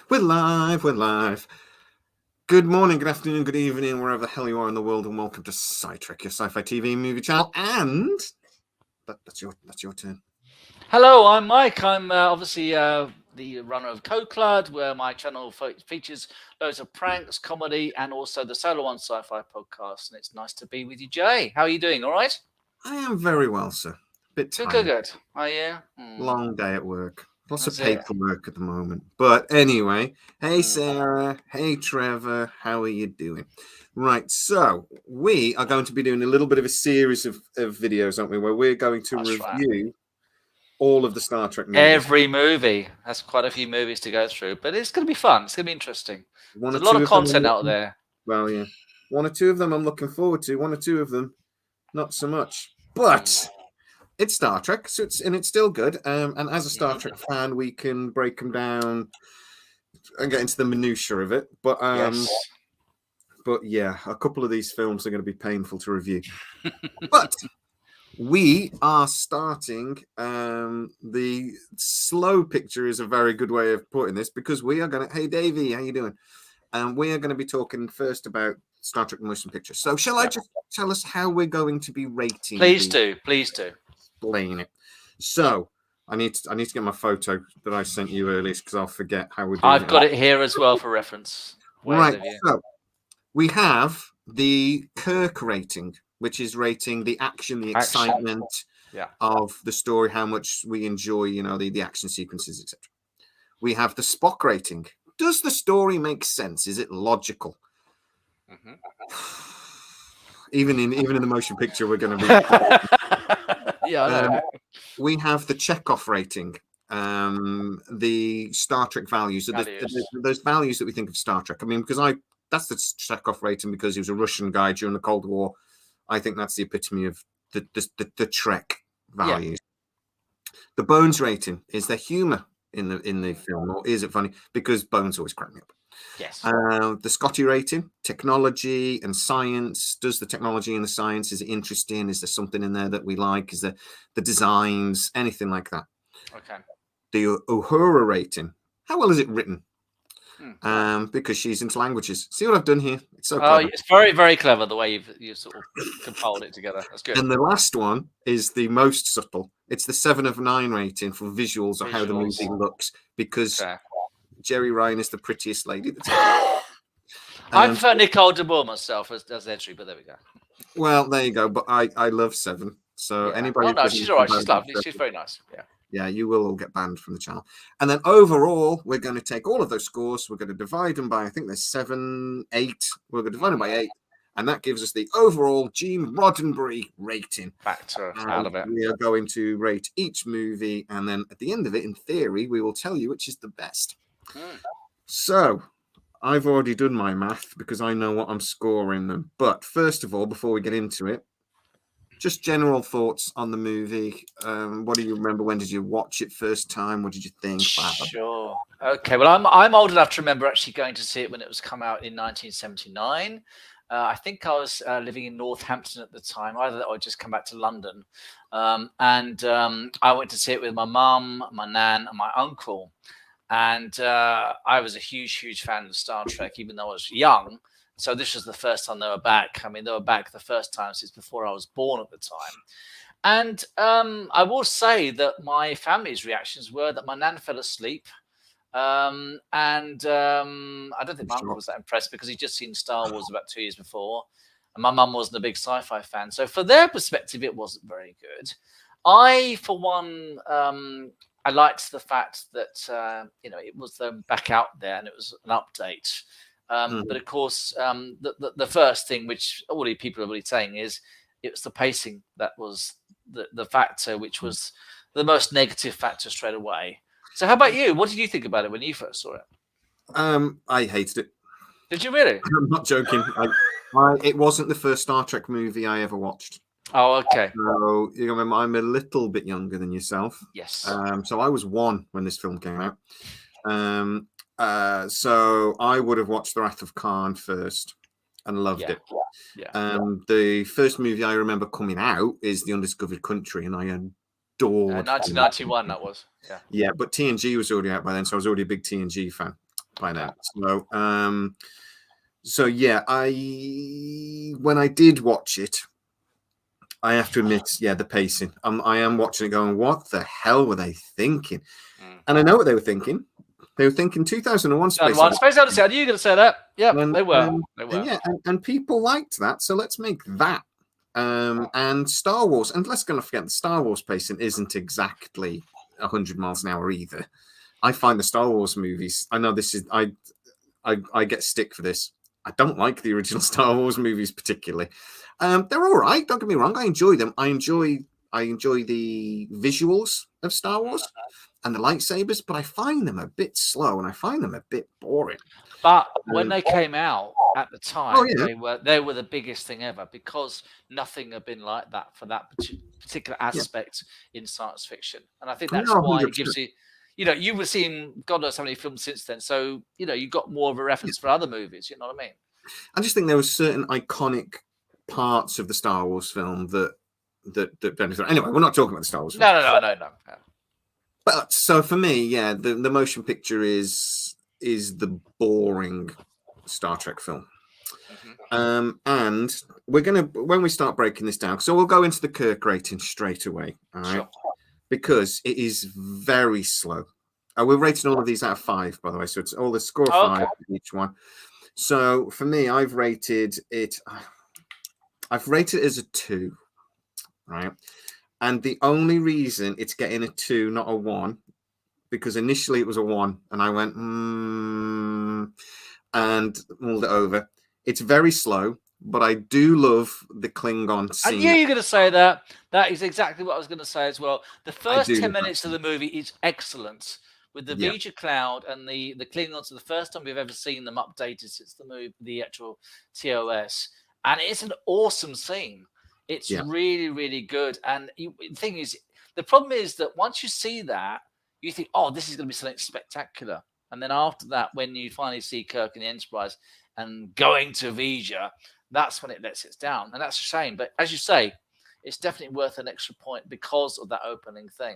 We're live, we're live. Good morning, good afternoon, good evening, wherever the hell you are in the world, and welcome to Sci-Trek, your sci-fi TV movie channel. And that's your turn. Hello, I'm Mike. I'm obviously the runner of Co-Clud, where my channel features loads of pranks, comedy, and also the Solo One Sci-Fi podcast. And it's nice to be with you, Jay. How are you doing? All right? I am very well, sir. Bit Good, tired. good, good. Oh, yeah? Long day at work. Lots of That's it. paperwork at the moment. But anyway, hey Sarah, hey Trevor, how are you doing? Right, so we are going to be doing a little bit of a series of videos, aren't we, where we're going to That's right. review all of the Star Trek movies. Every movie. That's quite a few movies to go through, but it's going to be fun. It's going to be interesting. One There's or a lot two of of them content out there. Well, yeah. One or two of them I'm looking forward to. One or two of them, not so much. But it's Star Trek, so it's still good. And as a Star Trek fan, we can break them down and get into the minutiae of it. But Yes. but yeah, a couple of these films are going to be painful to review. But we are starting. The slow picture is a very good way of putting this, because we are going to. Hey, Davey, how you doing? We are going to be talking first about Star Trek motion picture. So shall I just tell us how we're going to be rating? Please do. Explain it. So I need to get my photo that I sent you earlier, because I'll forget how we're doing I've got it here as well for reference. Right. So we have the Kirk rating, which is rating the action, the excitement of the story, how much we enjoy, the action sequences, etc. We have the Spock rating. Does the story make sense? Is it logical? Even in the motion picture, we're going to be. We have the Chekhov rating, the Star Trek values. So those values that we think of Star Trek. I mean, because that's the Chekhov rating, because he was a Russian guy during the Cold War. I think that's the epitome of the Trek values. The Bones rating is the humor in the film, or is it funny? Because Bones always crack me up. Yes. The Scotty rating, technology and science. Does the technology and the science, is it interesting? Is there something in there that we like? Is there the designs, anything like that? Okay. The Uhura rating, how well is it written? Because she's into languages. See what I've done here? It's so clever. It's very, very clever the way you've sort of compiled it together. That's good. And the last one is the most subtle. It's the 7 of 9 rating for visuals, or how the movie looks, because Jerry Ryan is the prettiest lady that's ever. I prefer Nicole DeBoer myself as entry, but there we go. Well, there you go. But I love 7. So anybody. Oh no, she's all right. She's lovely. She's very nice. Yeah, you will all get banned from the channel. And then overall, we're going to take all of those scores. We're going to divide them by, I think there's 7, 8. We're going to divide them by 8. And that gives us the overall Gene Roddenberry rating. Factor out of it. We are going to rate each movie. And then at the end of it, in theory, we will tell you which is the best. So I've already done my math, because I know what I'm scoring them. But first of all, before we get into it, just general thoughts on the movie. What do you remember? When did you watch it first time? What did you think? Sure. Okay. Well, I'm old enough to remember actually going to see it when it was come out in 1979. I think I was living in Northampton at the time. Either that or I'd just come back to London. And I went to see it with my mum, my nan, and my uncle. And I was a huge, huge fan of Star Trek, even though I was young. So this was the first time they were back. I mean, they were back the first time since before I was born at the time. And I will say that my family's reactions were that my nan fell asleep. And I don't think my uncle was that impressed, because he'd just seen Star Wars about 2 years before. And my mum wasn't a big sci-fi fan. So for their perspective, it wasn't very good. I, for one, I liked the fact that, it was them back out there and it was an update. But of course, the first thing which all the people are really saying is it was the pacing that was the factor, which was the most negative factor straight away. So how about you? What did you think about it when you first saw it? I hated it. Did you really? I'm not joking. It wasn't the first Star Trek movie I ever watched. Oh, okay. So you remember, I'm a little bit younger than yourself. Yes. So I was 1 when this film came out. So I would have watched The Wrath of Khan first and loved it. The first movie I remember coming out is The Undiscovered Country, and I adored 1991 that was. Yeah, but TNG was already out by then, so I was already a big TNG fan. by now. So yeah, when I did watch it, I have to admit, the pacing. I am watching it going, what the hell were they thinking? And I know what they were thinking. They were thinking 2001 Space Odyssey. I knew you were going to say that. Yeah, they were. And people liked that. So let's make that. And Star Wars. And let's not forget, the Star Wars pacing isn't exactly 100 miles an hour either. I find the Star Wars movies, I know this is, I get stick for this. I don't like the original Star Wars movies particularly. They're all right. Don't get me wrong. I enjoy them. I enjoy the visuals of Star Wars and the lightsabers, but I find them a bit slow and I find them a bit boring. But when they came out at the time, they were the biggest thing ever, because nothing had been like that for that particular aspect in science fiction. And I think that's why it gives you, you were seeing God knows how many films since then. So, you got more of a reference for other movies. You know what I mean? I just think there were certain iconic parts of the Star Wars film that benefit. Anyway, we're not talking about the Star Wars film. No. But so for me, the motion picture is the boring Star Trek film. And we're gonna, when we start breaking this down, so we'll go into the Kirk rating straight away, all right? Sure. Because it is very slow. We're rating all of these out of 5, by the way, so it's all the score 5 for each one. So for me, I've rated it as a 2, right? And the only reason it's getting a 2, not a 1, because initially it was a 1, and I went, and mulled it over. It's very slow, but I do love the Klingon scene. I knew you were going to say that. That is exactly what I was going to say as well. The first 10 minutes of the movie is excellent, with the Vija cloud and the Klingons. The first time we've ever seen them updated since the actual TOS, and it's an awesome scene. It's really, really good. And the thing is, the problem is that once you see that, you think, oh, this is going to be something spectacular. And then after that, when you finally see Kirk in the Enterprise and going to Vija, that's when it lets it down. And that's a shame. But as you say, it's definitely worth an extra point because of that opening thing.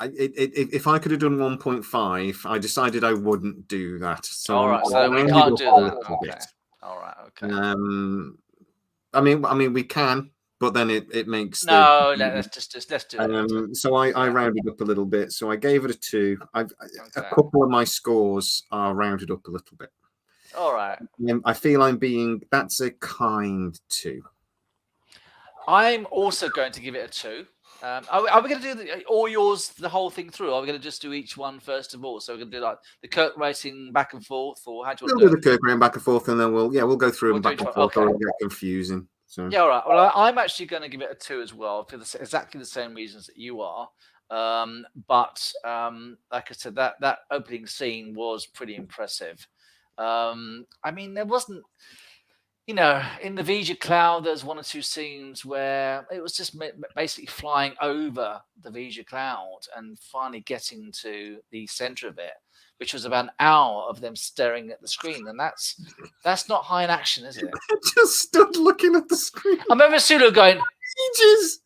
If I could have done 1.5, I decided I wouldn't do that. So all right, so we can't do that. Okay. All right, okay. I mean, we can, but then it makes let's do it. So I rounded up a little bit. So I gave it a 2. A couple of my scores are rounded up a little bit. All right. I feel that's a kind 2. I'm also going to give it a 2. Are we going to do all yours, the whole thing through? Or are we going to just do each one first of all? So we're going to do like the Kirk rating back and forth, or how do you want to do the Kirk rating back and forth, and then we'll go through them back and forth. Or it'll get confusing. So. Yeah, all right. Well, I'm actually going to give it a 2 as well for exactly the same reasons that you are. But like I said, that opening scene was pretty impressive. I mean, there wasn't, in the Vija cloud, there's 1 or 2 scenes where it was just basically flying over the Vija cloud and finally getting to the center of it, which was about an hour of them staring at the screen. And that's not high in action, is it? I just stood looking at the screen. I remember Sulu going, ages.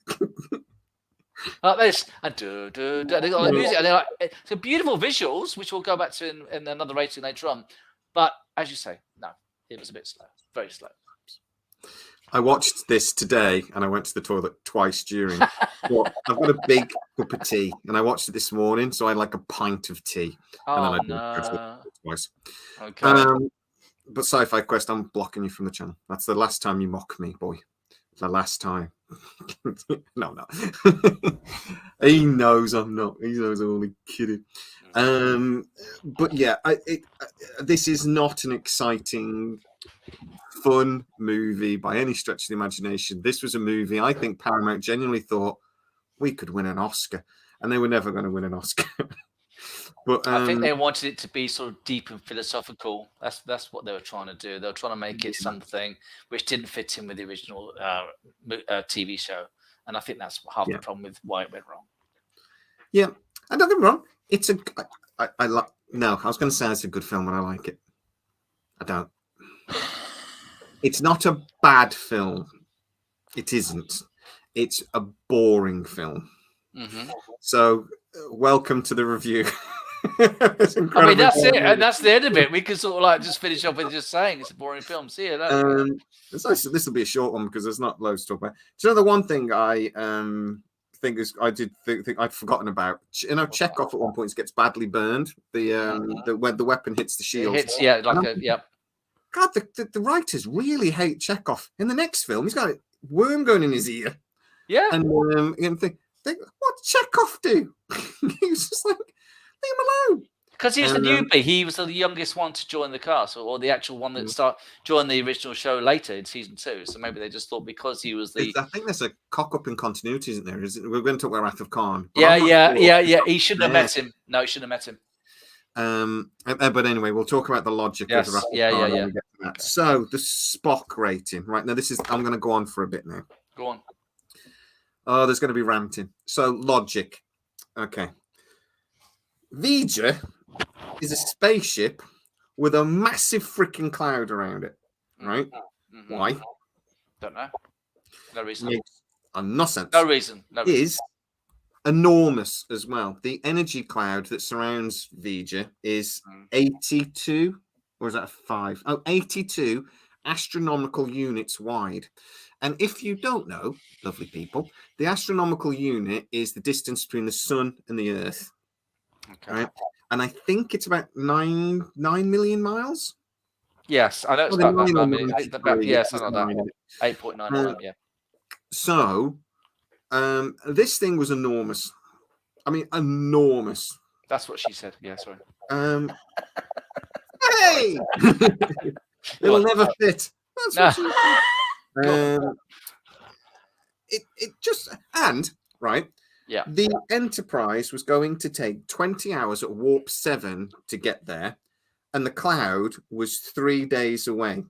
Like this, and they got the music, and they're like, so beautiful visuals, which we'll go back to in another rating later on. But as you say, no, it was a bit slow, very slow. I watched this today, and I went to the toilet twice during. I've got a big cup of tea, and I watched it this morning, so I had like a pint of tea. Oh, and then I did it twice. Okay. But Sci-Fi Quest, I'm blocking you from the channel. That's the last time you mock me, boy. The last time. No. He knows I'm not. He knows I'm only kidding. But yeah, this is not an exciting, fun movie by any stretch of the imagination. This was a movie I think Paramount genuinely thought we could win an Oscar, and they were never going to win an Oscar. But I think they wanted it to be sort of deep and philosophical. That's what they were trying to do. They were trying to make it something which didn't fit in with the original TV show, and I think that's half the problem with why it went wrong. Yeah, and don't get me wrong. It's I was going to say it's a good film, and I like it. I don't. It's not a bad film. It isn't. It's a boring film. Mm-hmm. So, welcome to the review. It's I mean, incredibly that's it, boring. and that's the end of it. We can sort of like just finish off with just saying it's a boring film. See you later. This will be a short one because there's not loads to talk about. Do you know the one thing I think is I did think I'd forgotten about? You know, Chekhov at one point gets badly burned. When the weapon hits the shield, it hits, yeah, like a yeah. God, the writers really hate Chekhov. In the next film, he's got a worm going in his ear. Yeah, and think what Chekhov do? He was just like, leave him alone. Because he was the newbie. He was the youngest one to join the cast, or the actual one that joined the original show later in season 2. So maybe they just thought because he was the. I think there's a cock up in continuity, isn't there? We're going to talk about Wrath of Khan. Yeah. He shouldn't have met him. No, he shouldn't have met him. But anyway, we'll talk about the logic of the Wrath of Khan when we get to that. Okay. So the Spock rating, right now. I'm going to go on for a bit now. Go on. Oh, there's going to be ranting. So logic. Okay. V'Ger is a spaceship with a massive freaking cloud around it, right? Mm-hmm. Why? Don't know. No reason. Makes no sense. No reason. Is enormous as well. The energy cloud that surrounds V'Ger is 82, or is that 5? Oh, 82 astronomical units wide. And if you don't know, lovely people, the astronomical unit is the distance between the sun and the Earth. Okay. Right? And I think it's about 9 million miles. Yes, I know it's about that. Yes, something like that. 8.9. Yeah. So, this thing was enormous. I mean, enormous. That's what she said. Yeah, sorry. Hey, it'll never fit. That's what she said. It just right. Yeah. The Enterprise was going to take 20 hours at warp 7 to get there, and the cloud was 3 days away.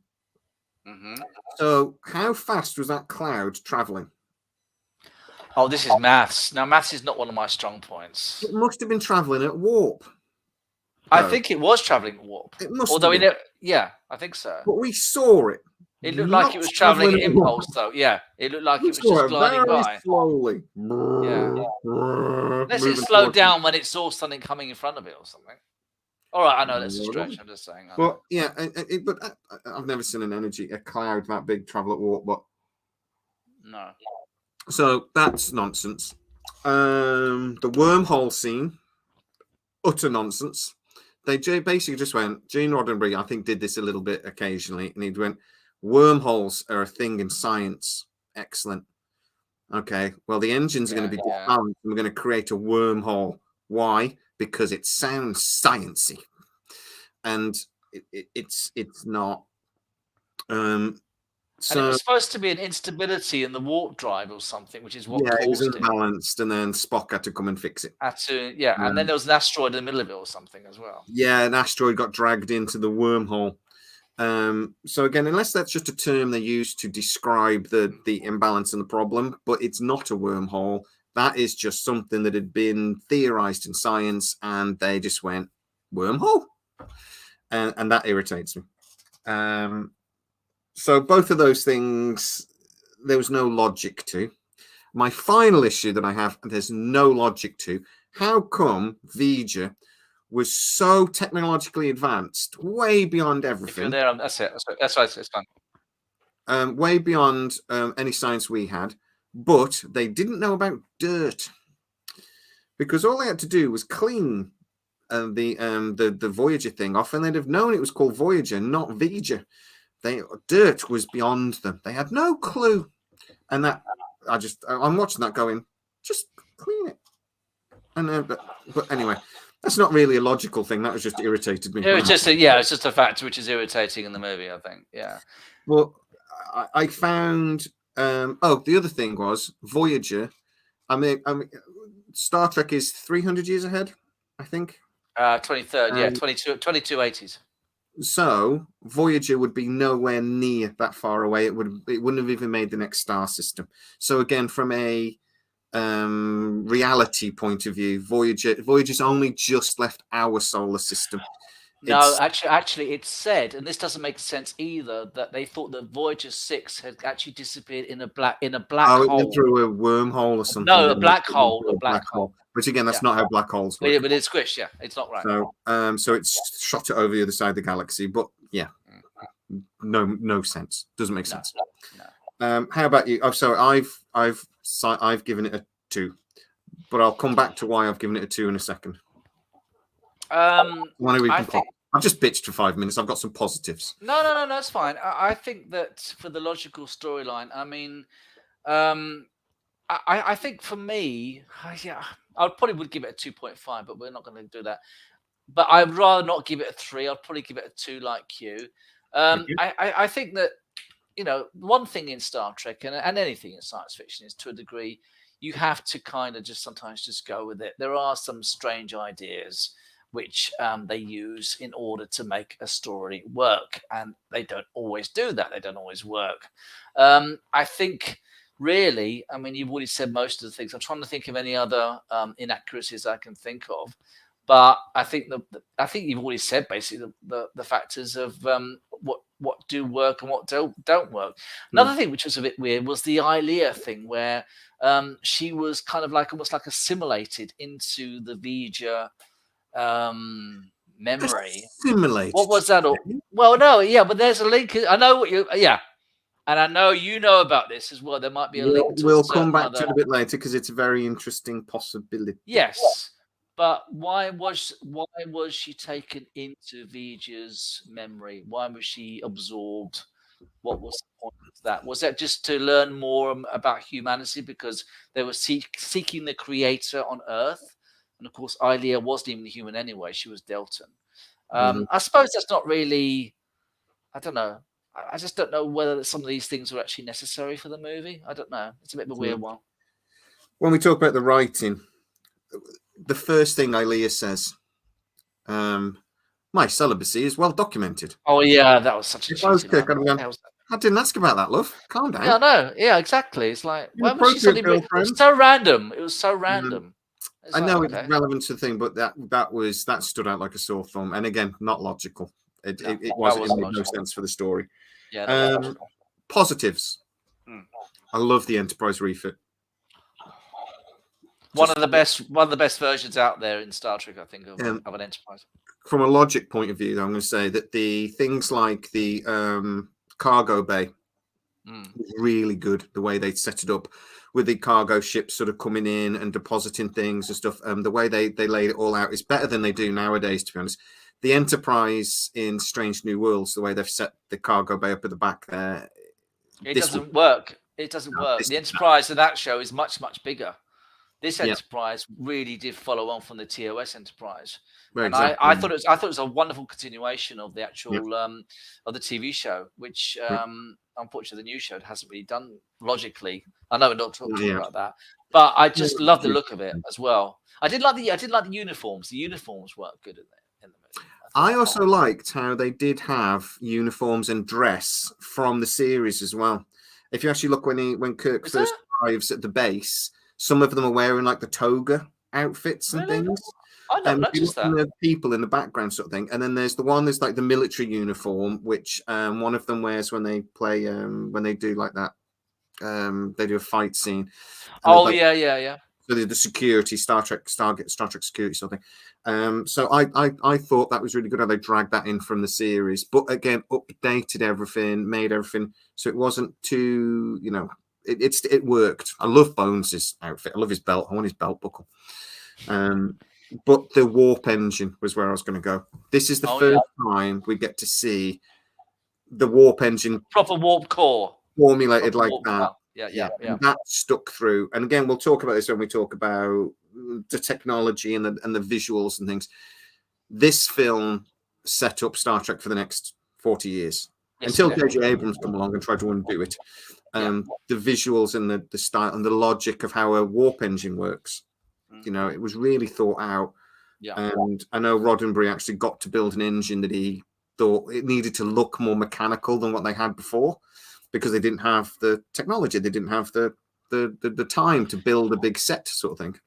Mm-hmm. So how fast was that cloud traveling? Oh, this is maths. Now, maths is not one of my strong points. It must have been traveling at warp. I think it was traveling at warp. It must. Although yeah, I think so. But we saw it. It looked like it was traveling at impulse, though. Yeah, it looked like it was just gliding by. Slowly. Yeah. Unless it slowed down when it saw something coming in front of it or something. All right, I know that's a stretch. I'm just saying. Well, yeah, but I've never seen a cloud that big travel at warp. But no. So that's nonsense. The wormhole scene, utter nonsense. They basically just went. Gene Roddenberry, I think, did this a little bit occasionally, and he went, "Wormholes are a thing in science. Excellent. Okay. Well, the engines are going to be disbalanced, and we're going to create a wormhole. Why? Because it sounds sciencey, and it's not." So, and it was supposed to be an instability in the warp drive or something, which is what caused it was imbalanced, and then Spock had to come and fix it. And then there was an asteroid in the middle of it or something as well. Yeah, an asteroid got dragged into the wormhole. So again, unless that's just a term they use to describe the imbalance and the problem, but it's not a wormhole. That is just something that had been theorized in science, and they just went wormhole, and that irritates me. So both of those things, there was no logic to. My final issue that I have, there's no logic to. How come V'Ger was so technologically advanced, way beyond everything? If you're there, that's it. That's right. It's fine. Way beyond any science we had, but they didn't know about dirt, because all they had to do was clean the Voyager thing off, and they'd have known it was called Voyager, not V'Ger. Dirt was beyond them. They had no clue, and that I'm watching that going, just clean it. And but anyway, that's not really a logical thing. That was just irritated me. It was just it's just a fact which is irritating in the movie, I think. Yeah. Well, I found the other thing was Voyager. I mean, Star Trek is 300 years ahead, I think. 23rd, 2280s. So Voyager would be nowhere near that far away. It wouldn't have even made the next star system. So again, from a reality point of view, Voyager's only just left our solar system. No, actually, it's said, and this doesn't make sense either, that they thought that Voyager 6 had actually disappeared in a black hole. It went through a wormhole or something. No, a black hole. But Which again, that's not how black holes work. Yeah, but it's squish. Yeah, it's not right. So, so it's shot it over the other side of the galaxy. But yeah, no sense. Doesn't make sense. No. How about you? Oh, so I've given it a 2, but I'll come back to why I've given it a 2 in a second. I've just bitched for 5 minutes. I've got some positives. No, that's fine. I think that for the logical storyline, I mean, I think for me, yeah, I probably would give it a 2.5, but we're not going to do that. But I'd rather not give it a 3. I'd probably give it a 2 like you. I think that, one thing in Star Trek and anything in science fiction is, to a degree, you have to kind of just sometimes just go with it. There are some strange ideas which they use in order to make a story work, and they don't always do that. They don't always work. I think, really, I mean, you've already said most of the things. I'm trying to think of any other inaccuracies I can think of, but I think you've already said basically the factors of what do work and what don't work. Another thing which was a bit weird was the Ilea thing, where she was kind of like almost like assimilated into the V'Ger memory. Assimilated. What was that? Well, no, yeah, but there's a link. I know what and I know you know about this as well. There might be a link. We'll come back to it a bit later because it's a very interesting possibility. Yes, but why was she taken into V'Ger's memory? Why was she absorbed? What was the point of that? Was that just to learn more about humanity because they were seeking the creator on Earth? And of course, Ilea wasn't even human anyway. She was Deltan. I suppose that's not really, I don't know. I just don't know whether some of these things were actually necessary for the movie. I don't know. It's a bit of a weird one. When we talk about the writing, the first thing Ilea says, my celibacy is well documented. Oh, yeah, that was such a cheesy line. I didn't ask about that, love. Calm down. Yeah, no. Yeah, exactly. It's like, why was she suddenly... It was so random. It was so random. I know it's relevant to the thing, but that stood out like a sore thumb. And again, not logical. It made no sense for the story. Yeah. Positives. I love the Enterprise refit. One of the best versions out there in Star Trek, I think, of an Enterprise. From a logic point of view, though, I'm going to say that the things like the cargo bay was really good. The way they set it up with the cargo ships sort of coming in and depositing things and stuff. The way they laid it all out is better than they do nowadays, to be honest. The Enterprise in Strange New Worlds, the way they've set the cargo bay up at the back there, it doesn't work. It doesn't work. The Enterprise of that show is much, much bigger. This Enterprise really did follow on from the TOS Enterprise. Exactly. I thought it was a wonderful continuation of the actual of the TV show, which unfortunately the new show hasn't really done logically. I know we're not talking about that, but I just love the look of it as well. I did like the uniforms. The uniforms worked good in the movie. I also liked how they did have uniforms and dress from the series as well. If you actually look when Kirk first arrives at the base, some of them are wearing like the toga outfits and things. I never noticed that. The people in the background sort of thing. And then there's like the military uniform, which one of them wears when they play, when they do like that. They do a fight scene. Oh, yeah. So the security, Star Trek security sort of thing. So I thought that was really good how they dragged that in from the series. But again, updated everything, made everything. So it wasn't too, it worked. I love Bones' outfit. I love his belt. I want his belt buckle. But the warp engine was where I was going to go. This is the first time we get to see the warp engine, proper warp core, formulated like that. Yeah. And that stuck through. And again, we'll talk about this when we talk about the technology and the visuals and things. This film set up Star Trek for the next 40 years until J.J. Abrams come along and tried to undo it. The visuals and the style and the logic of how a warp engine works. It was really thought out. Yeah. And I know Roddenberry actually got to build an engine that he thought it needed to look more mechanical than what they had before because they didn't have the technology. They didn't have the time to build a big set sort of thing.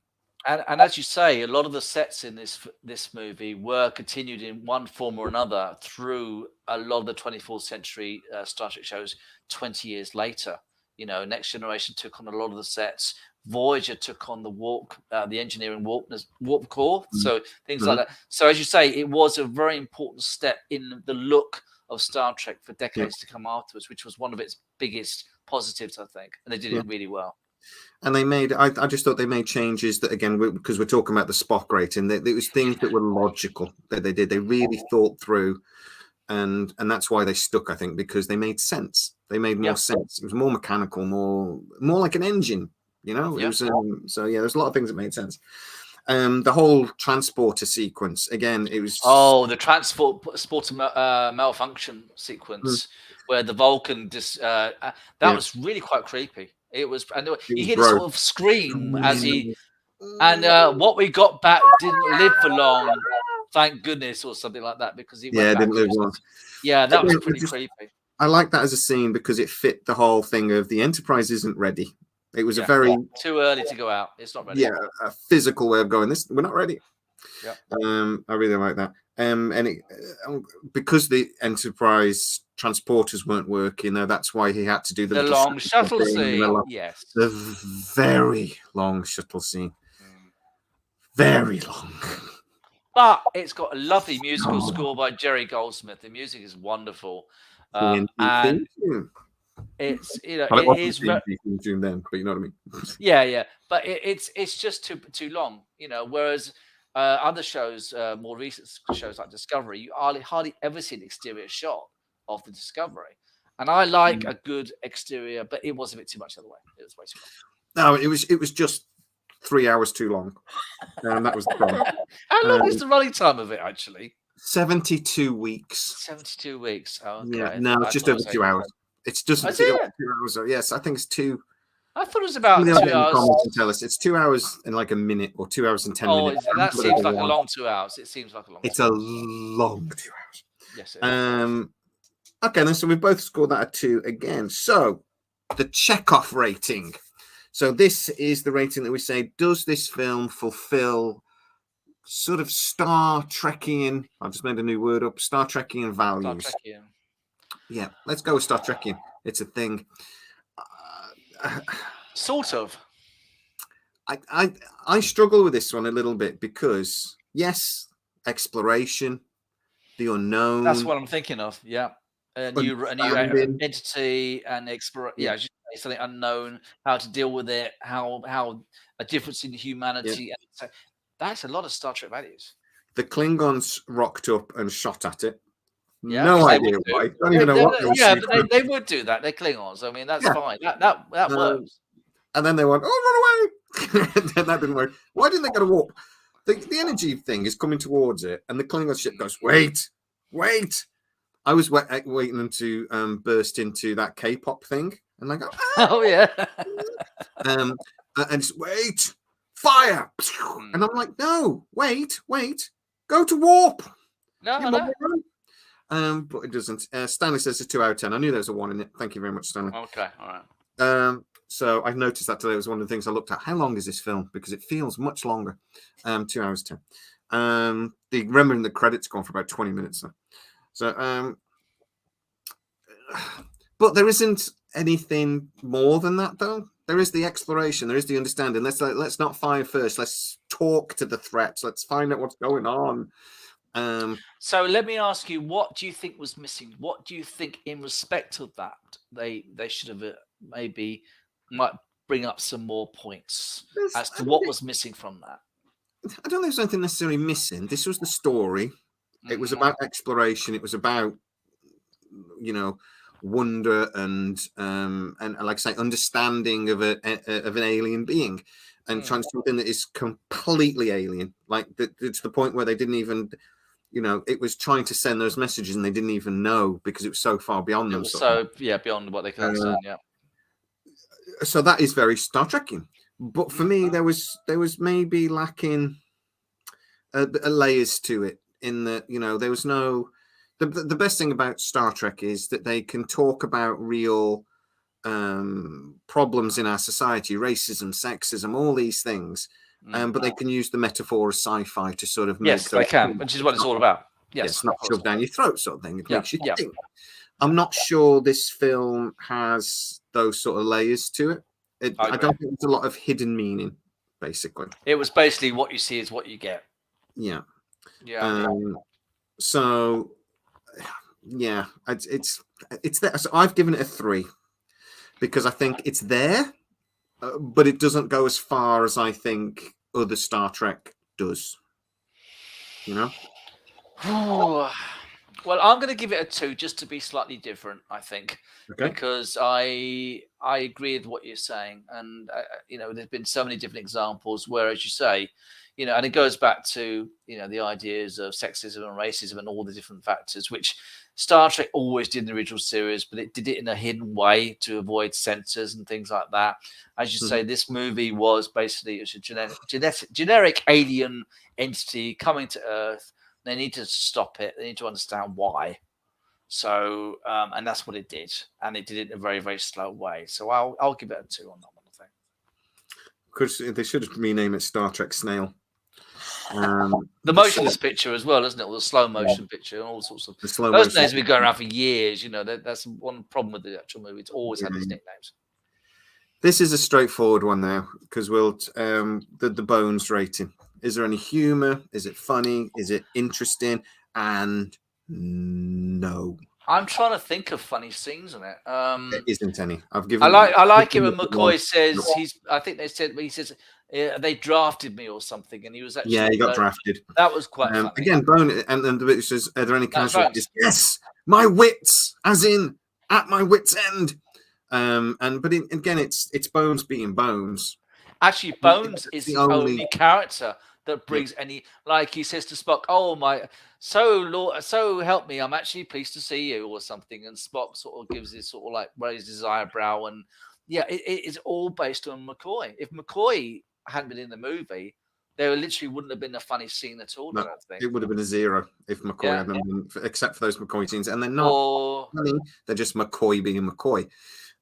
And as you say, a lot of the sets in this movie were continued in one form or another through a lot of the 24th century Star Trek shows 20 years later. Next Generation took on a lot of the sets Voyager took on the warp, the engineering warp core. So things like that. So as you say, it was a very important step in the look of Star Trek for decades to come afterwards, which was one of its biggest positives, I think, and they did it really well. And they made, I just thought they made changes that, again, because we're talking about the Spock rating, it was things that were logical that they did. They really thought through, and that's why they stuck, I think, because they made sense. They made more sense. It was more mechanical, more like an engine, you know. It was so there's a lot of things that made sense. The whole transporter sequence, again, it was the transporter malfunction sequence where the Vulcan that was really quite creepy. It was, and you hear this sort of scream as he, and what we got back didn't live for long, thank goodness, or something like that, because he went back. Didn't live long. Yeah, that was pretty creepy. I like that as a scene because it fit the whole thing of the Enterprise isn't ready. It was a very too early to go out. It's not ready. Yeah, a physical way of going. We're not ready. Yeah. I really like that. And because the Enterprise transporters weren't working, though, that's why he had to do the long shuttle scene. Yes, the very long shuttle scene. Very long. But it's got a lovely musical score by Jerry Goldsmith. The music is wonderful, and it's it is then, but you know what I mean. Yeah. But it's just too long, Whereas other shows, more recent shows like Discovery, you hardly ever see an exterior shot of the Discovery, and I like a good exterior, but it was a bit too much the other way. It was way too long. No, it was just 3 hours too long. That was the problem. How long is the running time of it, actually? 72 weeks. 72 weeks. Oh, okay. Yeah, no, it's just over 2 hours. It's just 2 hours. Yes, I think it's 2. I thought it was about 2 hours. Tell us it's 2 hours and like a minute, or 2 hours and 10 minutes. That seems like a long 2 hours. It seems like a long. It's a long 2 hours. Yes. It is. Okay, then so we both scored that at 2 again. So the Chekhov rating. So this is the rating that we say, does this film fulfill sort of Star Trekian, I've just made a new word up, Star Trekian values. Star Trekian. Yeah, let's go with Star Trekian. It's a thing. Sort of. I struggle with this one a little bit because, yes, exploration, the unknown. That's what I'm thinking of, yeah. A new entity and exploration. Yeah, something unknown, how to deal with it, how a difference in humanity. Yeah. So that's a lot of Star Trek values. The Klingons rocked up and shot at it. Yeah, no idea why. Don't even know what they were shooting. But they would do that. They're Klingons. I mean, that's fine. That works. And then they went, oh, run away. And that didn't work. Why didn't they go to warp? The energy thing is coming towards it, and the Klingon ship goes, wait. I was waiting them to burst into that K-pop thing. And I go, oh yeah. And it's wait, fire. And I'm like, no, wait, go to warp. No. But it doesn't. Stanley says it's a 2 out of 10. I knew there was a 1 in it. Thank you very much, Stanley. Okay, all right. So I noticed that today. It was one of the things I looked at. How long is this film? Because it feels much longer. 2 hours 10. Remembering the credits gone for about 20 minutes now. So but there isn't anything more than that, though. There is the exploration. There is the understanding. Let's not fire first. Let's talk to the threats. Let's find out what's going on. So let me ask you, what do you think was missing? What do you think, in respect of that, they should have might bring up some more points as to what was missing from that? I don't think there's anything necessarily missing. This was the story. It was about exploration. It was about, wonder and like I say, understanding of an alien being, and trying something that is completely alien, like to the point where they didn't even, it was trying to send those messages and they didn't even know because it was so far beyond them. So beyond what they can understand. Yeah. So that is very Star Trekian. But for me, there was maybe lacking layers to it. In that, there was no. The best thing about Star Trek is that they can talk about real problems in our society, racism, sexism, all these things, but they can use the metaphor of sci-fi to sort of make they can, which is what it's all about. Yes, it's not shoved down your throat sort of thing. It makes you think. I'm not sure this film has those sort of layers to it. I don't think there's a lot of hidden meaning. Basically, it was basically what you see is what you get. Yeah. So yeah, it's there. So I've given it a 3 because I think it's there, but it doesn't go as far as I think other Star Trek does. Well, I'm going to give it a 2 just to be slightly different, I think, because I agree with what you're saying. And, there's been so many different examples where, as you say, and it goes back to, the ideas of sexism and racism and all the different factors, which Star Trek always did in the original series, but it did it in a hidden way to avoid censors and things like that. As you say, this movie was basically a generic alien entity coming to Earth. They need to stop it. They need to understand why. So, and that's what it did, and it did it in a very, very slow way. So I'll give it a 2 on that one, I think. Because they should rename it Star Trek Snail. The motionless picture as well, isn't it? Or the slow motion picture and all sorts of those names have been going around for years. That's one problem with the actual movie. It's always had these nicknames. This is a straightforward one now because we'll the Bones rating. Is there any humor? Is it funny? Is it interesting? And no. I'm trying to think of funny scenes in it. There isn't any. I've given. I like it when McCoy says I think they said he says they drafted me or something, and he was actually he got drafted. That was quite funny. Again, Bone and the bit says, "Are there any casualties?" Yes, my wits, as in at my wits' end. But again, it's Bones being Bones. Actually, Bones is the only character that brings any, like he says to Spock, "Oh my, so help me, I'm actually pleased to see you," or something, and Spock sort of gives this sort of like raised his eyebrow, and it is all based on McCoy. If McCoy hadn't been in the movie, there literally wouldn't have been a funny scene at all. No, I don't think it would have been a 0 if McCoy hadn't been, except for those McCoy scenes, and they're not funny. They're just McCoy being McCoy.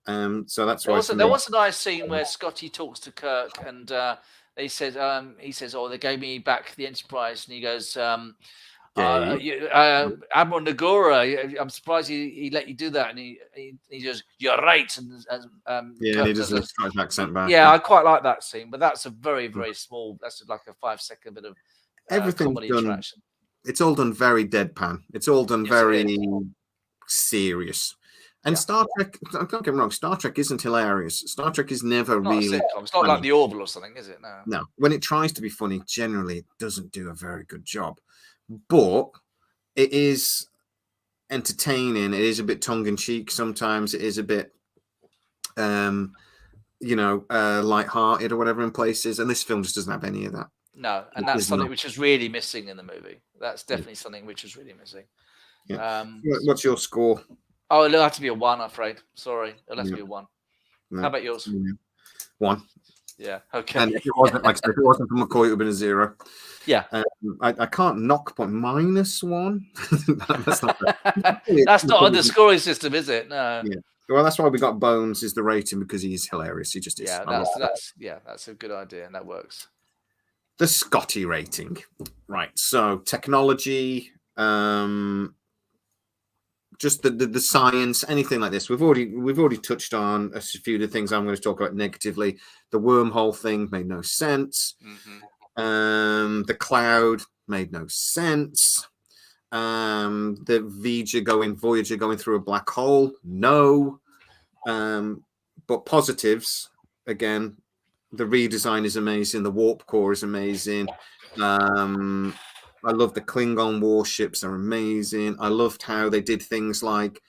So that's why there was a nice scene where Scotty talks to Kirk, and he says, "Oh, they gave me back the Enterprise," and he goes, Admiral Nagora, I'm surprised he let you do that, and he goes, "You're right," and he does a Scottish accent back. I quite like that scene, but that's a very, very small. That's like a 5-second bit of comedy interaction. It's all done very deadpan. It's all done very serious. And Star Trek, don't get me wrong, Star Trek isn't hilarious. Star Trek is never really. It's not like The Orville or something, is it? No. When it tries to be funny, generally it doesn't do a very good job. But it is entertaining. It is a bit tongue-in-cheek sometimes. It is a bit, light-hearted or whatever in places. And this film just doesn't have any of that. No, and that's something which is really missing in the movie. That's definitely something which is really missing. Yeah. What's your score? Oh, it'll have to be a 1, I'm afraid. Sorry, it'll have to be a 1. No. How about yours? 1. Yeah. Okay. And if it wasn't if it wasn't for McCoy, it would have been a 0. Yeah. I can't knock point -1. That's not. That's not on the scoring system, is it? No. Yeah. Well, that's why we got Bones is the rating, because he's hilarious. He just is. That's a good idea, and that works. The Scotty rating, right? So technology, just the science, anything like this. We've already touched on a few of the things I'm going to talk about negatively. The wormhole thing made no sense. The cloud made no sense. The Voyager going through a black hole, no. But positives, again, the redesign is amazing. The warp core is amazing. I love the Klingon warships are amazing. I loved how they did things like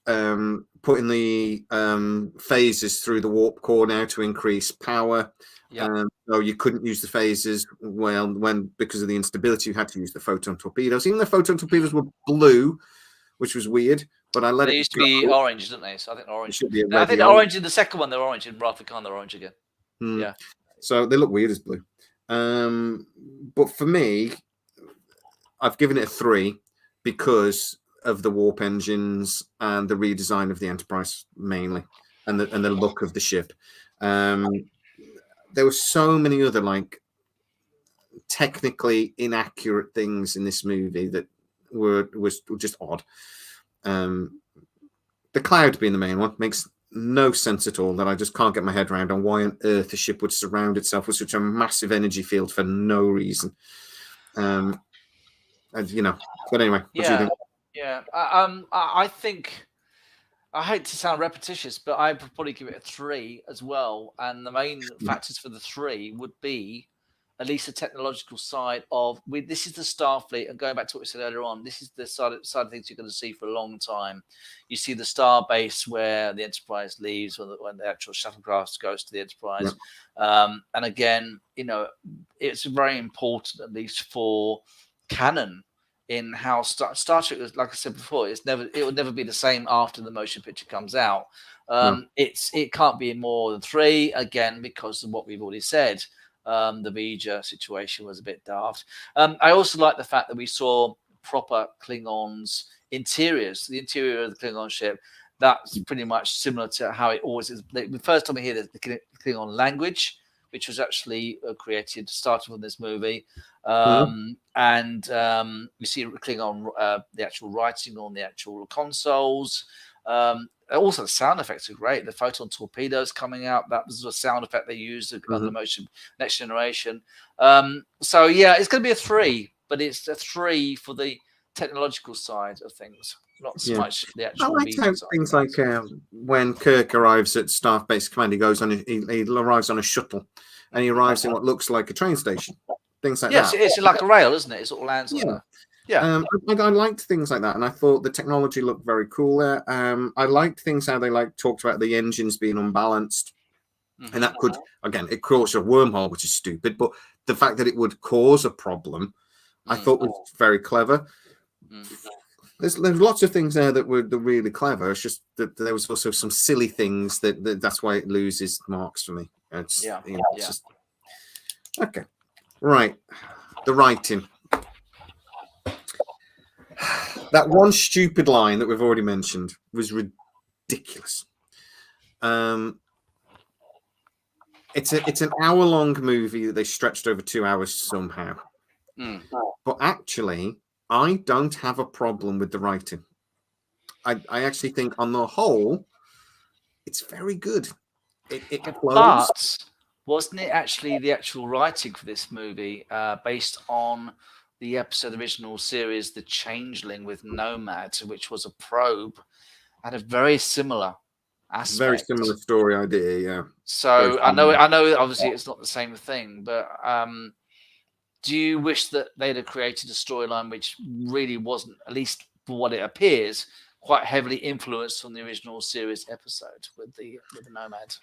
putting the phasers through the warp core now to increase power. So you couldn't use the phasers because of the instability, you had to use the photon torpedoes. Even the photon torpedoes were blue, which was weird. But I let they it used to be orange, didn't they? So I think orange. Should be I think the orange in the second one, they're orange. In Wrath of Khan, they're orange again. Yeah. So they look weird as blue. But for me, I've given it a 3 because of the warp engines and the redesign of the Enterprise mainly, and the look of the ship. There were so many other technically inaccurate things in this movie that was just odd. The cloud being the main one makes no sense at all, that I just can't get my head around on why on earth a ship would surround itself with such a massive energy field for no reason. And you know, but anyway, what do you think? Yeah. I think, I hate to sound repetitious, but I would probably give it a 3 as well. And the main factors for the 3 would be at least the technological side of, this is the Starfleet, and going back to what we said earlier on, this is the side of things you're going to see for a long time. You see the star base where the Enterprise leaves, when the actual shuttlecraft goes to the Enterprise. And again, you know, it's very important, at least for canon, in how Star Trek, like I said before, it will never be the same after the motion picture comes out. It can't be more than 3, again, because of what we've already said. The Vija situation was a bit daft. I also like the fact that we saw proper Klingons interiors. The interior of the Klingon ship, that's pretty much similar to how it always is. The first time we hear the Klingon language, which was actually started from this movie. And you see Klingon, the actual writing on the actual consoles. Also, the sound effects are great. The photon torpedoes coming out, that was a sound effect they used on the motion Next Generation. So, yeah, it's going to be a 3, but it's a 3 for the technological side of things, not so much the actual. I like how things like when Kirk arrives at Staff Base Command, he arrives on a shuttle, and he arrives in what looks like a train station. Things like that. It's like a rail, isn't it? It sort of lands on there. Yeah. I liked things like that, and I thought the technology looked very cool there. I liked things how they talked about the engines being unbalanced, and that could, again, it cause a wormhole, which is stupid, but the fact that it would cause a problem, I thought was very clever. There's lots of things there that were really clever. It's just that there was also some silly things that's why it loses marks for me. It's just okay. Right, the writing. That one stupid line that we've already mentioned was ridiculous. It's an hour-long movie that they stretched over 2 hours somehow. But actually, I don't have a problem with the writing. I actually think, on the whole, it's very good. It flows. But wasn't it actually the actual writing for this movie based on the original series, The Changeling with Nomad, which was a probe, had a very similar aspect. Very similar story idea, yeah. So I know obviously it's not the same thing, but do you wish that they'd have created a storyline which really wasn't, at least for what it appears, quite heavily influenced from the original series episode with the Nomad?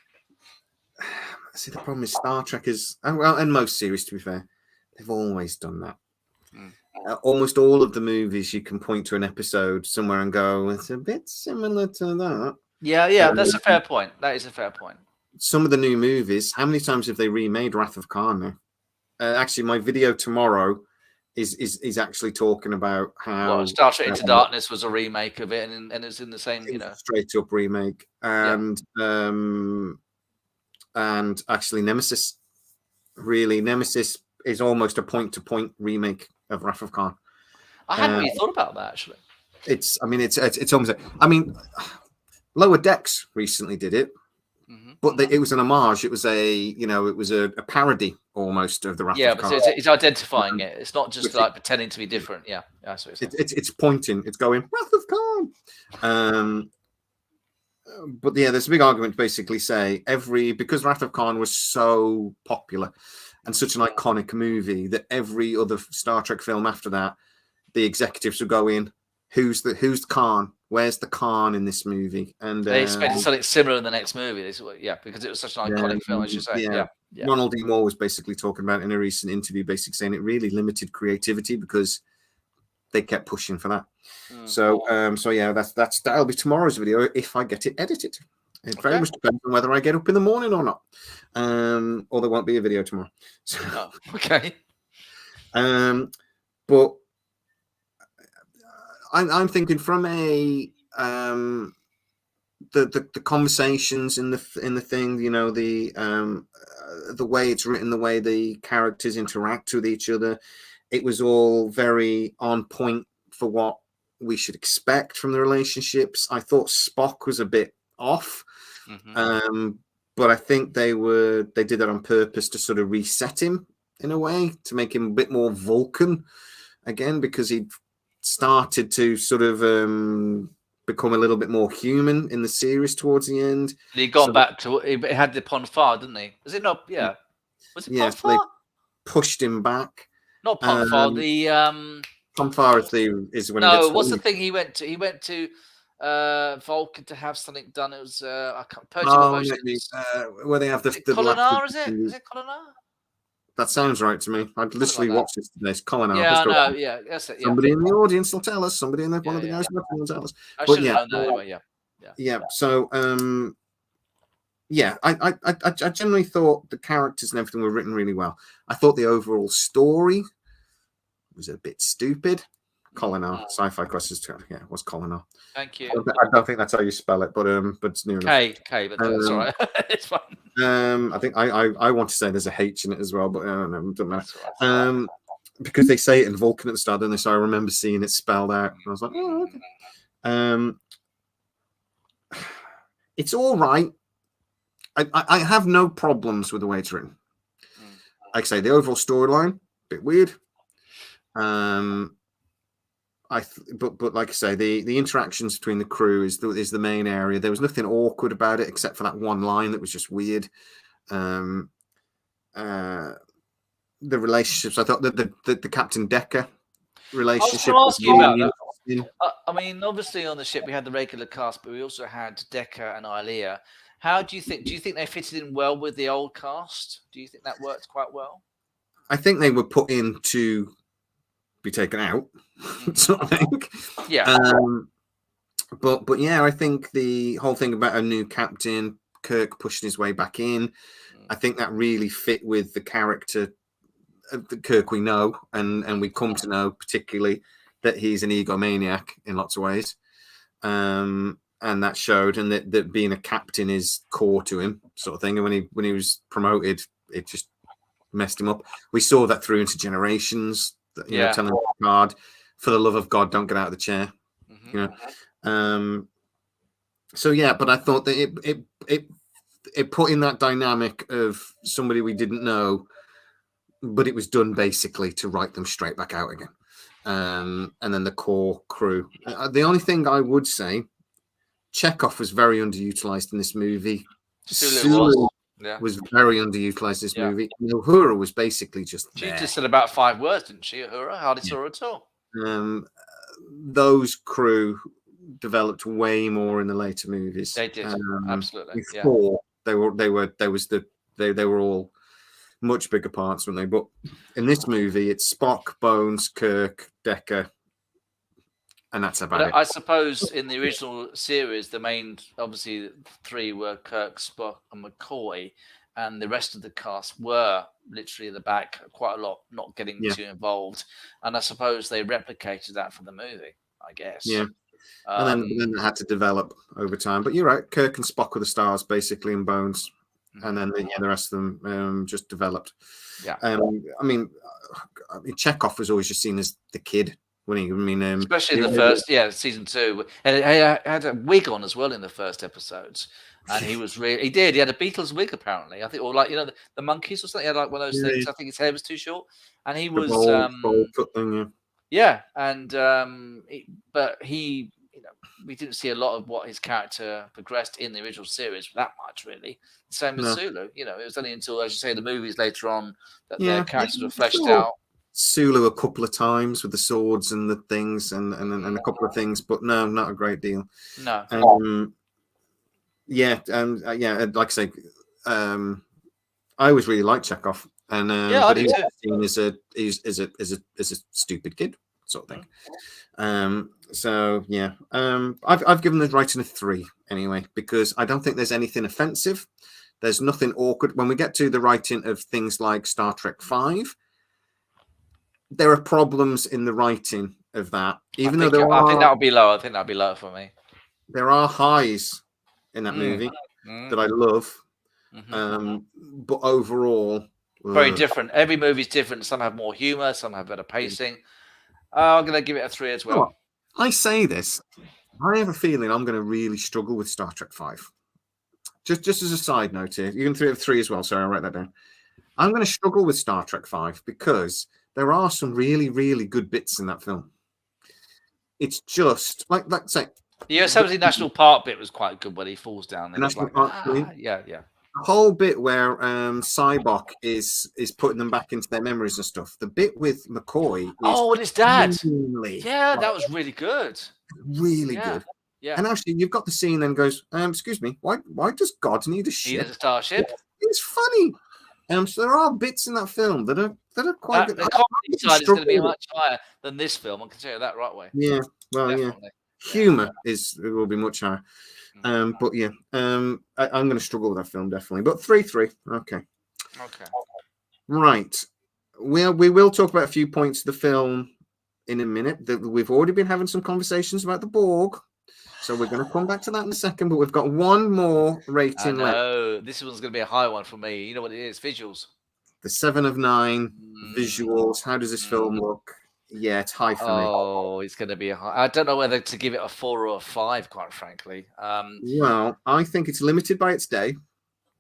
See, the problem is Star Trek is, well, and most series, to be fair, they've always done that. Almost all of the movies, you can point to an episode somewhere and go, it's a bit similar to that. Yeah, that's a fair point. That is a fair point. Some of the new movies, how many times have they remade Wrath of Khan now? Actually, my video tomorrow is actually talking about how Star Trek Into Darkness was a remake of it, and it's in the same, straight up remake, and actually Nemesis is almost a point-to-point remake of Wrath of Khan. I hadn't really thought about that, actually. It's almost. Lower Decks recently did it, but it was an homage. It was a parody almost of the Wrath of Khan. Yeah, but it's identifying it. It's not just like pretending to be different. Yeah, it's pointing. It's going Wrath of Khan. But yeah, there's a big argument to basically say because Wrath of Khan was so popular and such an iconic movie that every other Star Trek film after that, the executives would go in, who's the Khan? Where's the Khan in this movie? And they expected something similar in the next movie. Because it was such an iconic film, as you say. Yeah. Ronald D. Moore was basically talking about in a recent interview, basically saying it really limited creativity because they kept pushing for that. So yeah, that'll be tomorrow's video if I get it edited. It very much depends on whether I get up in the morning or not. Or there won't be a video tomorrow. So, okay. But I'm thinking from the conversations in the thing, the way it's written, the way the characters interact with each other, it was all very on point for what we should expect from the relationships. I thought Spock was a bit off. But I think they did that on purpose to sort of reset him in a way, to make him a bit more Vulcan again, because he'd started to sort of become a little bit more human in the series towards the end. And he'd gone back to, he had the Ponfar, didn't he? Is it not? Yeah. Was it Ponfar? So they pushed him back. Not Ponfar, the Ponfar is when what's the thing he went to? He went to Vulcan to have something done. It was I can't where they have the Colinar, is it? Is it Colinar? That sounds right to me. I'd literally watched this today. It's Colinar. Yeah, I know. Yeah, that's it. Yeah. Somebody in the audience will tell us. Somebody in one of the guys will tell us. But yeah, anyway, yeah. So I generally thought the characters and everything were written really well. I thought the overall story was a bit stupid. Colinar, Sci-Fi Questions. Yeah, it was Colinar. Thank you. I don't think that's how you spell it, but it's near enough. K, but that's all right. It's fine. I think I want to say there's a H in it as well, but I don't know. It doesn't matter. Because they say it in Vulcan at the start, don't they? So I remember seeing it spelled out, and I was like, oh, okay. It's all right. I have no problems with the way it's written. Like I say, the overall storyline, a bit weird. But like I say, the interactions between the crew is the main area. There was nothing awkward about it except for that one line that was just weird. The relationships, I thought that the Captain Decker relationship. I was going to ask you about that. I mean, obviously on the ship we had the regular cast, but we also had Decker and Ilea. How do you think? Do you think they fitted in well with the old cast? Do you think that worked quite well? I think they were put in to be taken out, sort of thing. Yeah. But yeah, I think the whole thing about a new captain, Kirk pushing his way back in, I think that really fit with the character of the Kirk we know, and we come to know particularly that he's an egomaniac in lots of ways. And that showed, and that being a captain is core to him, sort of thing. And when he was promoted, it just messed him up. We saw that through into Generations. You know, telling Picard, for the love of God, don't get out of the chair. You know, so yeah. But I thought that it put in that dynamic of somebody we didn't know, but it was done basically to write them straight back out again. And then the core crew. The only thing I would say, Chekhov was very underutilized in this movie. Sulu was very underutilized in this movie. Uhura was basically just there. She just said about 5 words, didn't she? Uhura, hardly saw her at all. Those crew developed way more in the later movies. They did, absolutely. Before they were all much bigger parts, weren't they? But in this movie, it's Spock, Bones, Kirk, Decker. And that's about it. I suppose in the original series, the main, obviously, 3 were Kirk, Spock, and McCoy, and the rest of the cast were literally in the back quite a lot, not getting too involved. And I suppose they replicated that for the movie, I guess. Yeah. And then it had to develop over time. But you're right, Kirk and Spock were the stars, basically, in Bones. And then the rest of them just developed. Yeah. I mean, Chekhov was always just seen as the kid. Especially in the first, season 2, and he had a wig on as well in the first episodes, and he was really, he had a Beatles wig apparently. I think, or like the Monkeys or something. He had like one of those things. I think his hair was too short, and he was bowl cut thing, but he, we didn't see a lot of what his character progressed in the original series that much, really. Same with Sulu. It was only until, as you say, the movies later on that their characters were fleshed out. Sulu a couple of times with the swords and the things and a couple of things, but no, not a great deal. No. Like I say, I always really liked Chekhov, and I do too. He's a stupid kid sort of thing. I've given the writing a 3 anyway, because I don't think there's anything offensive. There's nothing awkward when we get to the writing of things like Star Trek 5. There are problems in the writing of that, I think that would be low. I think that would be low for me. There are highs in that movie that I love, but overall, very different. Every movie's different. Some have more humor, some have better pacing. I'm going to give it a 3 as well. I say this, I have a feeling I'm going to really struggle with Star Trek 5. Just as a side note here, you can have 3 as well. Sorry, I'll write that down. I'm going to struggle with Star Trek 5 because there are some really, really good bits in that film. It's just like say the Yosemite National Park bit was quite good when he falls down there. National Like, Park, yeah. The whole bit where Cybok is putting them back into their memories and stuff. The bit with McCoy. And his dad. Really, that was really good. Really good. Yeah. And actually, you've got the scene then goes, excuse me, why does God need a ship? Need a starship. It's funny. So there are bits in that film that are quite good. The comedy side is going to be much higher than this film. I can tell you that right away. Yeah, well, definitely. Humor will be much higher. But yeah, I'm going to struggle with that film definitely. But 3-3, okay. Right. We will talk about a few points of the film in a minute. We've already been having some conversations about the Borg. So we're going to come back to that in a second, but we've got one more rating left. This one's going to be a high one for me. You know what it is? Visuals. The 7 of 9 visuals. How does this film look? Yeah, it's high for me. Oh, it's going to be a high. I don't know whether to give it a 4 or a 5, quite frankly. Well, I think it's limited by its day.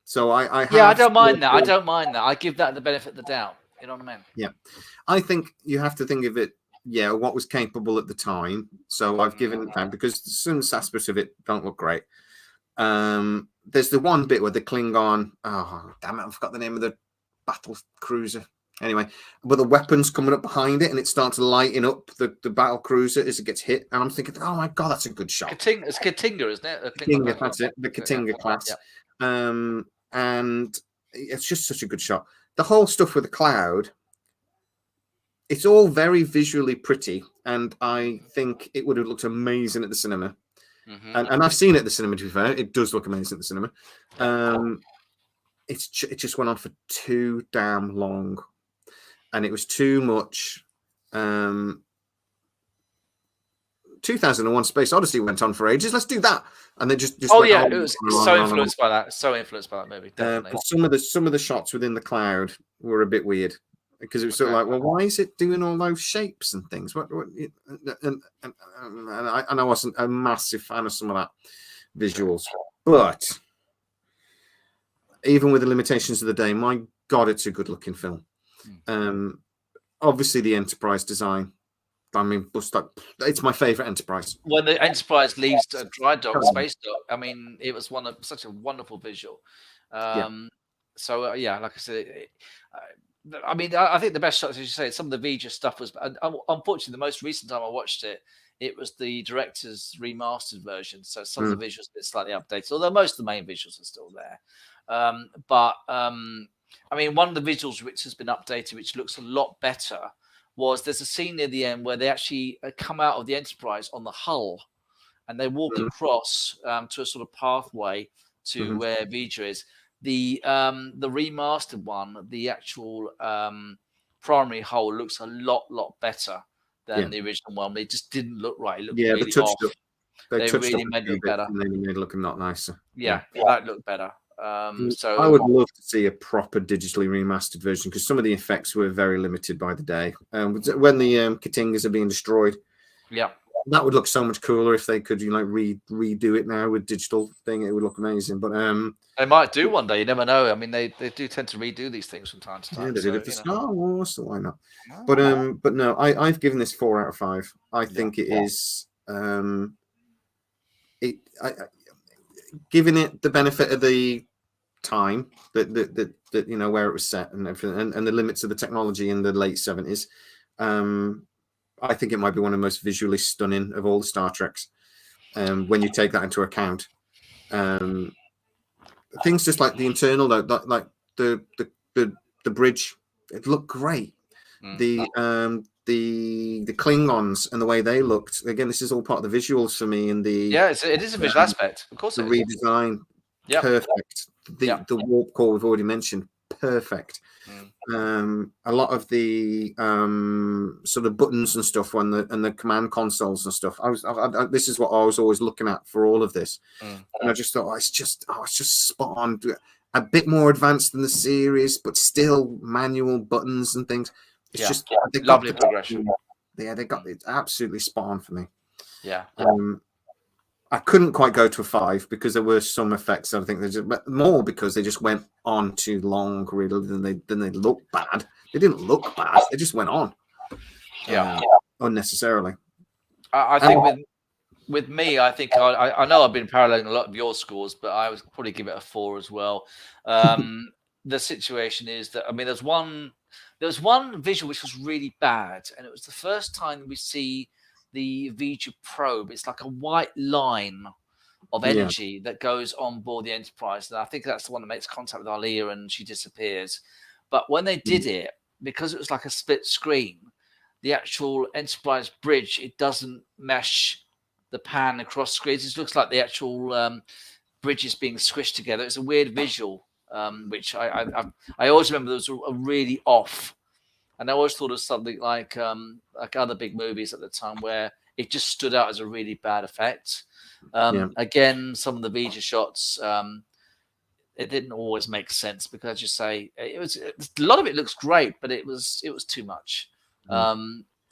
So I don't mind that. I don't mind that. I give that the benefit of the doubt. You know what I mean? Yeah. I think you have to think of it, what was capable at the time. So I've given it time because some aspects of it don't look great. There's the one bit where the Klingon, oh, damn it, I forgot the name of the battle cruiser. Anyway, but the weapons coming up behind it and it starts lighting up the battle cruiser as it gets hit. And I'm thinking, oh my God, that's a good shot. It's Katinga, isn't it? Katinga, that's it. The Katinga class. Yeah. And it's just such a good shot. The whole stuff with the cloud, it's all very visually pretty. And I think it would have looked amazing at the cinema. And I've seen it at the cinema, to be fair. It does look amazing at the cinema. It just went on for too damn long. And it was too much. 2001 Space Odyssey went on for ages. Let's do that. And they just it was so influenced by that. So influenced by that movie. Definitely. Some of the shots within the cloud were a bit weird because it was sort of like, well, why is it doing all those shapes and things? And I wasn't a massive fan of some of that visuals, but even with the limitations of the day, my God, it's a good looking film. Obviously the Enterprise design. I mean, it's my favorite Enterprise. When the Enterprise leaves dry dock, space dock, I mean, it was such a wonderful visual. So like I said, I mean, I think the best shots, as you say, some of the Vija stuff was. Unfortunately, the most recent time I watched it, it was the director's remastered version. So some of the visuals have been slightly updated, although most of the main visuals are still there. I mean, one of the visuals which has been updated, which looks a lot better, was there's a scene near the end where they actually come out of the Enterprise on the hull and they walk across to a sort of pathway to where Vija is. The remastered one, the actual primary hull looks a lot better than the original one. It just didn't look right. It looked really off. They really made it look better. They made it look not nicer. That looked better. So I would love to see a proper digitally remastered version because some of the effects were very limited by the day. When the Katingas are being destroyed, that would look so much cooler if they could, redo it now with digital thing. It would look amazing. But they might do one day. You never know. I mean, they do tend to redo these things from time to time. Yeah, they did it for Star Wars, so why not? But no, I've given this 4 out of 5. I think it is. Giving it the benefit of the time that where it was set and everything, and the limits of the technology in the late 70s, I think it might be one of the most visually stunning of all the Star Treks. When you take that into account, things just like the internal, like the bridge, it looked great. The Klingons and the way they looked. Again, this is all part of the visuals for me. And it is a visual aspect. Of course, the redesign, perfect. The warp core we've already mentioned, perfect. A lot of the sort of buttons and stuff and the command consoles and stuff. This is what I was always looking at for all of this, and I just thought it's just spot on. A bit more advanced than the series, but still manual buttons and things. It's just lovely progression. They got it absolutely spot on for me. I couldn't quite go to a 5 because there were some effects. I think more because they just went on too long, really, than they looked bad. They didn't look bad. They just went on, unnecessarily. I think with me, I think I know I've been paralleling a lot of your scores, but I would probably give it a 4 as well. The situation is that, I mean, there was one visual which was really bad, and it was the first time we see the Vija probe. It's like a white line of energy that goes on board the Enterprise, and I think that's the one that makes contact with Alia and she disappears. But when they did it, because it was like a split screen, the actual Enterprise bridge, it doesn't mesh the pan across screens. It looks like the actual bridge is being squished together. It's a weird visual, which I always remember there was a really off. And I always thought of something like other big movies at the time where it just stood out as a really bad effect. Again, some of the Vija shots, it didn't always make sense because, as you say, it was a lot of it looks great, but it was too much.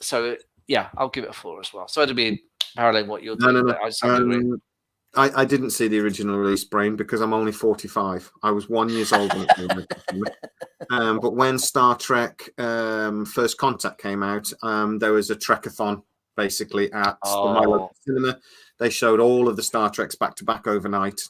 So yeah, I'll give it a 4 as well. So it'd be paralleling what you're doing. No. I just have to agree. I didn't see the original release, Brain, because I'm only 45. I was 1 year old when it came out. But when Star Trek First Contact came out, there was a Trekathon basically at my local cinema. They showed all of the Star Treks back to back overnight,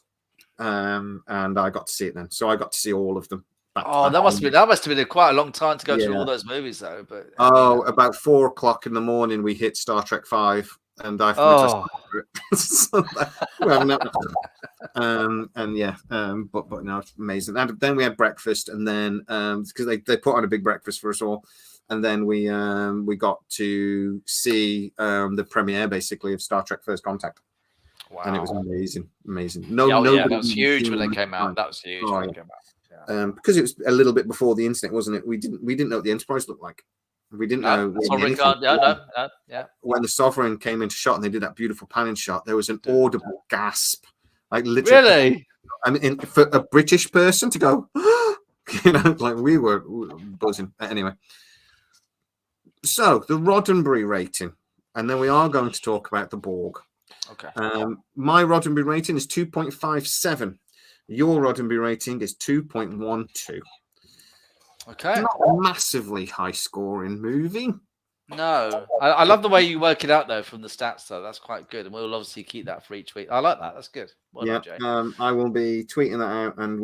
and I got to see it then. So I got to see all of them. That must have been quite a long time to go through all those movies, though. But about 4 o'clock in the morning, we hit Star Trek 5. And I thought but no, it's amazing. And then we had breakfast, and then because they put on a big breakfast for us all, and then we got to see the premiere basically of Star Trek First Contact. Wow. And it was amazing. That was huge when they came out. That was huge when they came out. Because it was a little bit before the internet, wasn't it? We didn't know what the Enterprise looked like. We didn't know. When the Sovereign came into shot and they did that beautiful panning shot, there was an audible gasp, like literally. Really? I mean, for a British person to go, like we were buzzing. Anyway, so the Roddenberry rating, and then we are going to talk about the Borg. Okay. My Roddenberry rating is 2.57. Your Roddenberry rating is 2.12. Okay. Not a massively high scoring movie. No. I love the way you work it out, though, from the stats, though. That's quite good. And we'll obviously keep that for each week. I like that. That's good. Well done, I will be tweeting that out, and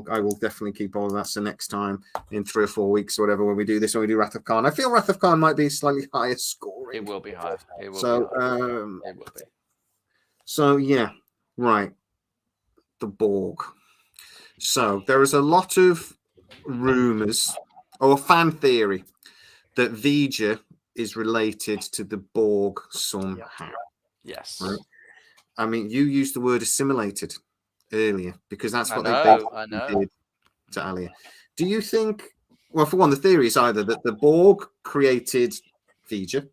I will definitely keep all of that. So next time, in 3 or 4 weeks or whatever, when we do Wrath of Khan, I feel Wrath of Khan might be slightly higher scoring. It will be higher. It will be. So, yeah. Right. The Borg. So there is a lot of rumors or fan theory that Vija is related to the Borg somehow. Yes. Right? I mean, you used the word assimilated earlier because that's what they did to Alia. Do you think, well, for one, the theory is either that the Borg created Vija,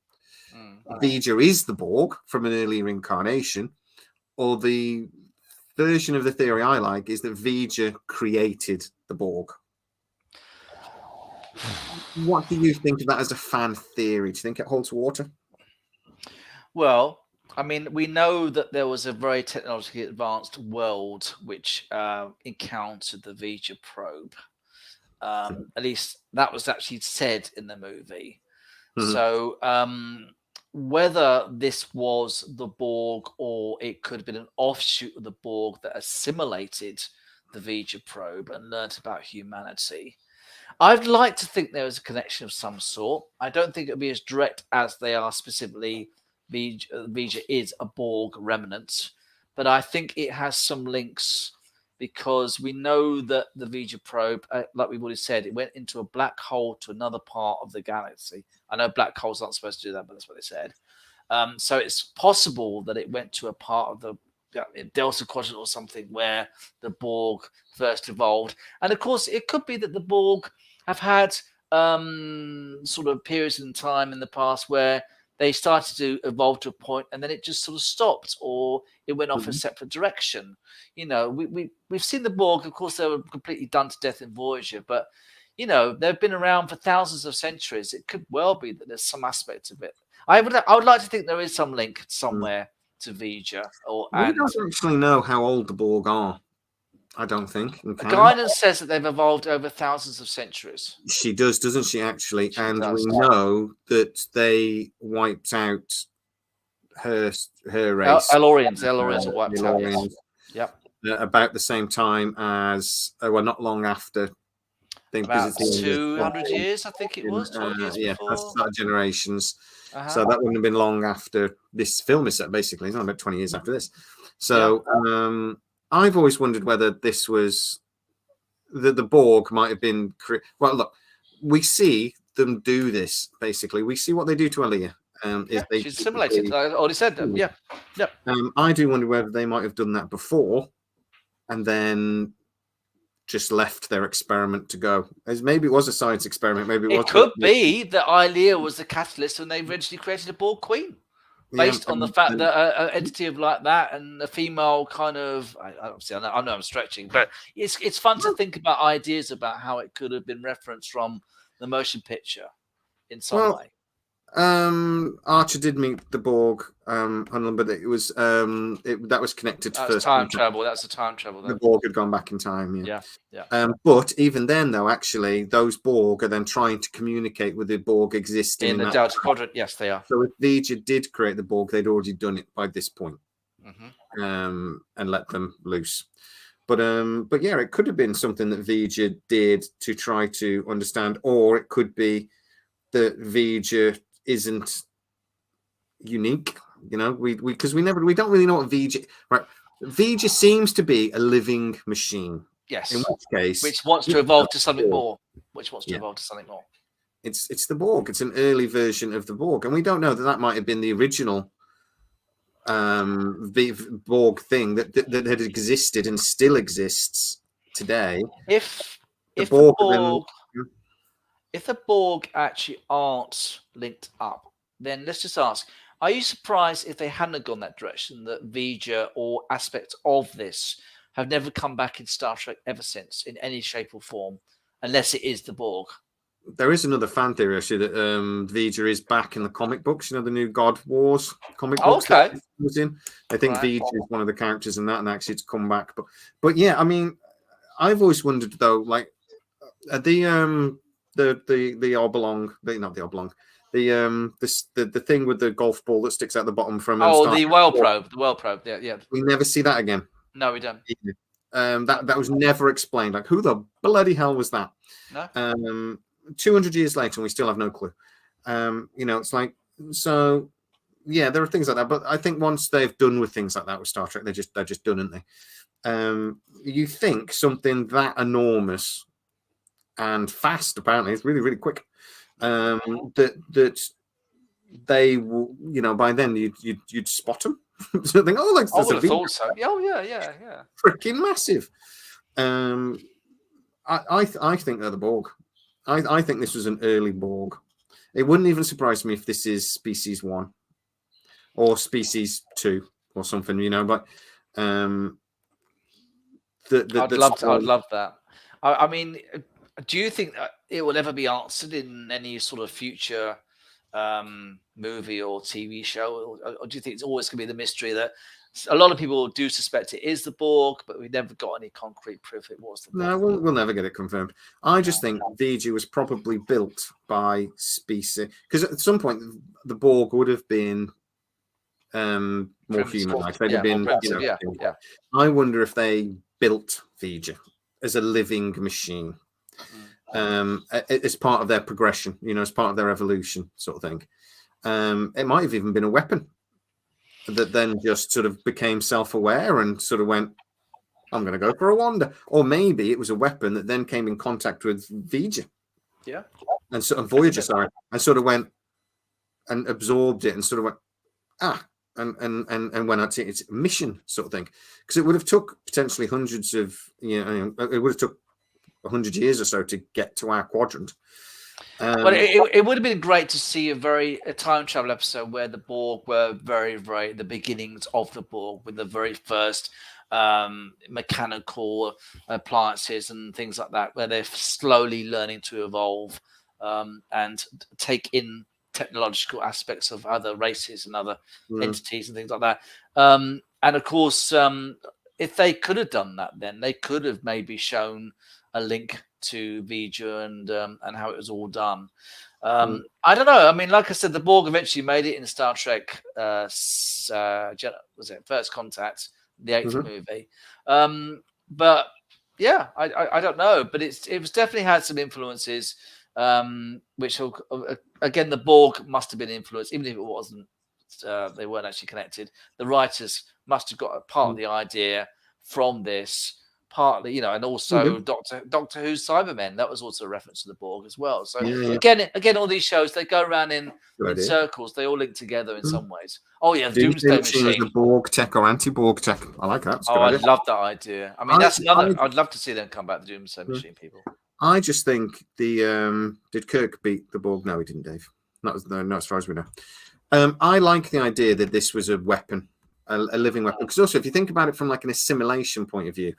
Vija is the Borg from an earlier incarnation, or the version of the theory I like is that Vija created the Borg. What do you think of that as a fan theory? Do you think it holds water? Well, I mean, we know that there was a very technologically advanced world which encountered the Vija probe. At least that was actually said in the movie. So whether this was the Borg or it could have been an offshoot of the Borg that assimilated the Vija probe and learnt about humanity, I'd like to think there was a connection of some sort. I don't think it would be as direct as they are specifically. Vija is a Borg remnant, but I think it has some links because we know that the Vija probe, like we've already said, it went into a black hole to another part of the galaxy. I know black holes aren't supposed to do that, but that's what they said. So it's possible that it went to a part of the Delta Quadrant or something where the Borg first evolved. And of course, it could be that the Borg have had sort of periods in time in the past where they started to evolve to a point and then it just sort of stopped or it went off a separate direction. You know, we've seen the Borg, of course, they were completely done to death in Voyager, but, you know, they've been around for thousands of centuries. It could well be that there's some aspect of it. I would like to think there is some link somewhere to V'Ger. We don't actually know how old the Borg are. I don't think. Guidance says that they've evolved over thousands of centuries. She does, doesn't she, actually? She and does. We know that they wiped out her race. Elorians were wiped out, yes. Yep. About the same time as, well, not long after. About 200 years, I think it was. 12 years before. Generations. So that wouldn't have been long after this film is set, basically. It's not about 20 years after this. So I've always wondered whether this was the Borg might have been. Well, look, we see them do this, basically. We see what they do to Aliyah. She's assimilated. I already said that. Yeah. I do wonder whether they might have done that before and then just left their experiment to go. As maybe it was a science experiment. Maybe it could be that Aliyah was the catalyst and they eventually created a Borg queen based on the fact that an entity of like that and a female kind of. Obviously, I know I'm stretching, but it's fun to think about ideas about how it could have been referenced from the motion picture in some way. Archer did meet the Borg, but it was that was connected to first time travel. That's a time travel. The Borg had gone back in time. Yeah. But even then, though, actually, those Borg are then trying to communicate with the Borg existing in the Delta Quadrant. Yes, they are. So if V'Ger did create the Borg, they'd already done it by this point, and let them loose. But yeah, it could have been something that V'Ger did to try to understand, or it could be that V'Ger isn't unique, because we don't really know what V'Ger. Right, V'Ger seems to be a living machine. Yes. In which case, which wants to evolve to something more. It's the Borg. It's an early version of the Borg, and we don't know that might have been the original Borg thing that had existed and still exists today. If the Borg actually aren't linked up, then let's just ask, are you surprised if they hadn't gone that direction, that V'Ger or aspects of this have never come back in Star Trek ever since in any shape or form, unless it is the Borg? There is another fan theory, actually, that V'Ger is back in the comic books, the new God Wars comic books. Okay. Was in. I think V'Ger is one of the characters in that, and actually it's come back. But yeah, I mean, I've always wondered, though, like, the oblong, not the oblong, the thing with the golf ball that sticks out the bottom from. The well probe. The well probe. Yeah. We never see that again. No, we don't. That was never explained. Like, who the bloody hell was that? No. 200 years later, and we still have no clue. It's like, so. Yeah, there are things like that, but I think once they've done with things like that with Star Trek, they're just done, aren't they? You think something that enormous and fast, apparently it's really, really quick, that they will, by then you'd spot them. So think, I would have thought so. Oh yeah. Freaking massive. I think they're the Borg. I think this was an early Borg. It wouldn't even surprise me if this is Species 1 or Species 2 or something, but I'd love that. I mean, do you think that it will ever be answered in any sort of future movie or TV show, or do you think it's always going to be the mystery that a lot of people do suspect it is the Borg, but we never got any concrete proof it was the Borg? No, we'll never get it confirmed. I just think V'Ger was probably built by Species, because at some point the Borg would have been more human like. They'd have been, I wonder if they built V'Ger as a living machine, as part of their progression, as part of their evolution, sort of thing. It might have even been a weapon that then just sort of became self-aware and sort of went, I'm going to go for a wander. Or maybe it was a weapon that then came in contact with V'Ger. Yeah. And Voyager, sorry. And sort of went and absorbed it and sort of went, and went out to its mission, sort of thing. Because it would have took potentially hundreds of, it would have took 100 years or so to get to our quadrant. But it would have been great to see a time travel episode where the Borg were very, very the beginnings of the Borg, with the very first mechanical appliances and things like that, where they're slowly learning to evolve and take in technological aspects of other races and other entities and things like that. And of course, if they could have done that, then they could have maybe shown a link to Vija and how it was all done. I don't know. I mean, like I said, the Borg eventually made it in Star Trek. Was it First Contact, the 8th movie? But yeah, I don't know. But it was definitely had some influences, which again the Borg must have been influenced, even if it wasn't. They weren't actually connected. The writers must have got a part of the idea from this. Partly, and also Doctor Who's Cybermen. That was also a reference to the Borg as well. So again, all these shows, they go around in circles. They all link together in some ways. Oh yeah, the Doomsday Machine. The Borg tech or anti-Borg tech. I like that. I love that idea. I mean, that's another. I'd love to see them come back. The Doomsday Machine people. I just think did Kirk beat the Borg? No, he didn't, Dave. Not as far as we know. I like the idea that this was a weapon, a living weapon. Because also, if you think about it from like an assimilation point of view,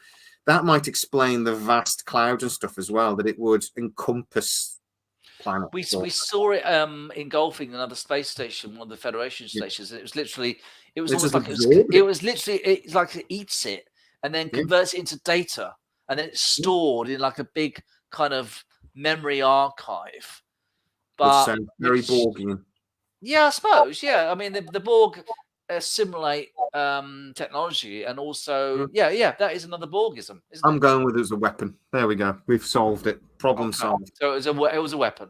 that might explain the vast cloud and stuff as well, that it would encompass planet. We saw it engulfing another space station, one of the Federation stations. It was literally, it's like it eats it and then converts it into data, and then it's stored in like a big kind of memory archive. But very Borgian. Yeah, I suppose. Yeah, I mean the Borg assimilate technology, and also that is another Borgism, isn't I'm going with it as a weapon. There we go. We've solved it. Problem solved. So it was a weapon.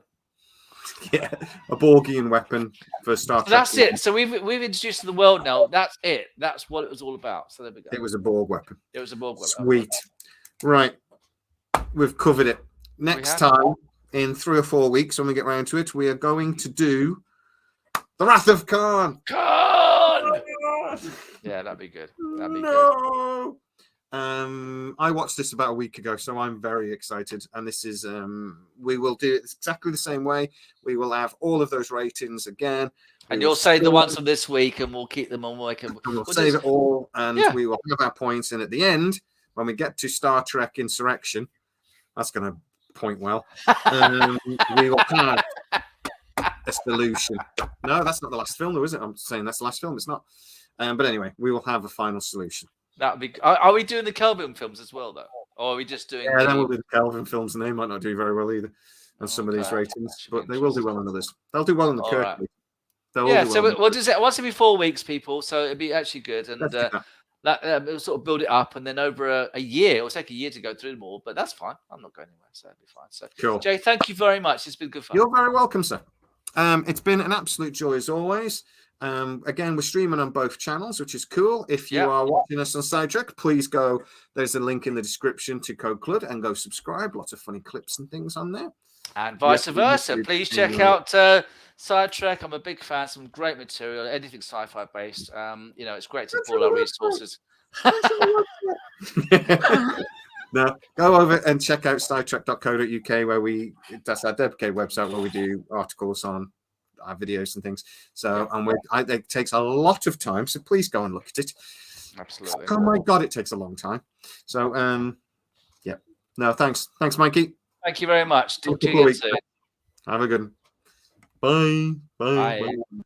Yeah, a Borgian weapon for Star Trek. That's it. So we've introduced to the world now. That's it. That's what it was all about. So there we go. It was a Borg weapon. It was a Borg weapon. Sweet. Right. We've covered it. Next time, in 3 or 4 weeks, when we get round to it, we are going to do The Wrath of Khan. Yeah, that'd be good. Good. I watched this about a week ago, so I'm very excited. And this is we will do it exactly the same way. We will have all of those ratings again. And you'll say the ones from this week, and we'll keep them on working. We'll save it all, and we will have our points. And at the end, when we get to Star Trek Insurrection, that's going to point well. We will have a solution. No, that's not the last film, though, is it? I'm saying that's the last film. It's not. But anyway, we will have a final solution. That would be. Are we doing the Kelvin films as well, though, or are we just doing? Yeah, then we'll do the Kelvin films, and they might not do very well either on some of these ratings, but they will do well on others. They'll do well in the Kirk. Right. So we'll do it once every 4 weeks, people. So it'd be actually good, and it'll sort of build it up, and then over a year, it'll take a year to go through them all. But that's fine. I'm not going anywhere, so it'll be fine. So, cool. Jay, thank you very much. It's been good fun. You're very welcome, sir. It's been an absolute joy as always. Again, we're streaming on both channels, which is cool. If you are watching us on Sci-Trek, please go. There's a link in the description to Code Clud and go subscribe. Lots of funny clips and things on there. And vice versa. Please check out Sci-Trek. I'm a big fan. Some great material. Anything sci-fi based. It's great to pull our resources. No, go over and check out scitrek.co.uk where that's our dedicated website where we do articles on our videos and things. So, it takes a lot of time. So please go and look at it. Absolutely. Oh my God, it takes a long time. So, no, thanks, Mikey. Thank you very much. Have a good one. Bye. Bye. Bye. Bye.